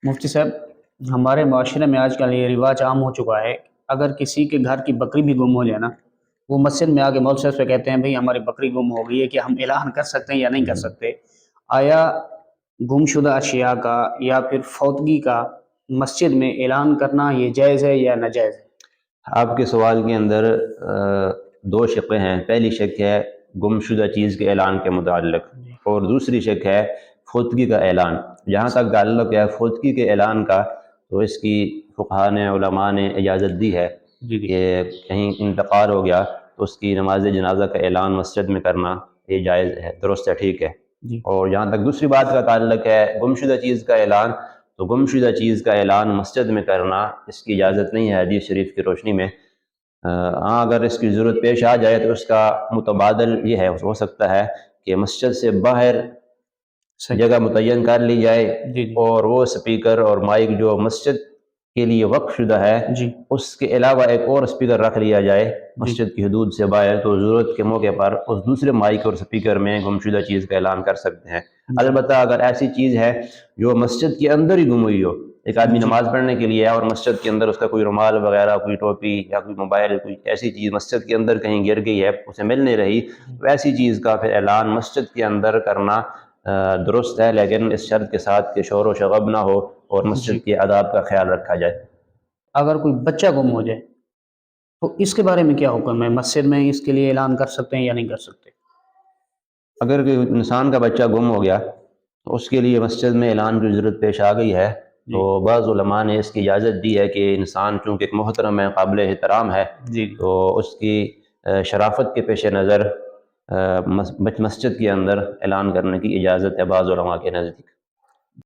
مفتی صاحب، ہمارے معاشرے میں آج کل یہ رواج عام ہو چکا ہے، اگر کسی کے گھر کی بکری بھی گم ہو جائے نا، وہ مسجد میں آ کے مولوی صاحب سے کہتے ہیں بھئی ہماری بکری گم ہو گئی ہے، کہ ہم اعلان کر سکتے ہیں یا نہیں کر سکتے؟ آیا گم شدہ اشیاء کا یا پھر فوتگی کا مسجد میں اعلان کرنا یہ جائز ہے یا ناجائز ہے؟ آپ کے سوال کے اندر دو شقیں ہیں۔ پہلی شق ہے گم شدہ چیز کے اعلان کے متعلق، اور دوسری شق ہے فوتگی کا اعلان۔ جہاں تک تعلق ہے فوتگی کے اعلان کا، تو اس کی فقہاء نے، علماء نے اجازت دی ہے کہ کہیں انتقال ہو گیا تو اس کی نماز جنازہ کا اعلان مسجد میں کرنا یہ جائز ہے، درست ہے، ٹھیک ہے۔ اور جہاں تک دوسری بات کا تعلق ہے گم شدہ چیز کا اعلان، تو گم شدہ چیز کا اعلان مسجد میں کرنا اس کی اجازت نہیں ہے حدیث شریف کی روشنی میں۔ ہاں، اگر اس کی ضرورت پیش آ جائے تو اس کا متبادل یہ ہے، ہو سکتا ہے کہ مسجد سے باہر جگہ متعین کر لی جائے، اور وہ سپیکر اور مائک جو مسجد کے لیے وقف شدہ ہے اس کے علاوہ ایک اور سپیکر رکھ لیا جائے مسجد کی حدود سے باہر، تو ضرورت کے موقع پر اس دوسرے مائک اور سپیکر میں گم شدہ چیز کا اعلان کر سکتے ہیں۔ البتہ اگر ایسی چیز ہے جو مسجد کے اندر ہی گم ہوئی ہو، ایک آدمی نماز پڑھنے کے لیے اور مسجد کے اندر اس کا کوئی رومال وغیرہ، کوئی ٹوپی یا کوئی موبائل، کوئی ایسی چیز مسجد کے اندر کہیں گر گئی ہے، اسے مل نہیں رہی، تو ایسی چیز کا پھر اعلان مسجد کے اندر کرنا درست ہے، لیکن اس شرط کے ساتھ کہ شور و شغب نہ ہو اور مسجد کے آداب کا خیال رکھا جائے۔ اگر کوئی بچہ گم ہو جائے تو اس کے بارے میں کیا حکم ہے؟ مسجد میں اس کے لیے اعلان کر سکتے ہیں یا نہیں کر سکتے؟ اگر کوئی انسان کا بچہ گم ہو گیا تو اس کے لیے مسجد میں اعلان کی ضرورت پیش آ گئی ہے، تو بعض علماء نے اس کی اجازت دی ہے کہ انسان چونکہ ایک محترم ہے، قابل احترام ہے، تو اس کی شرافت کے پیش نظر مسجد کے اندر اعلان کرنے کی اجازت ہے بعض علماء کے نزدیک۔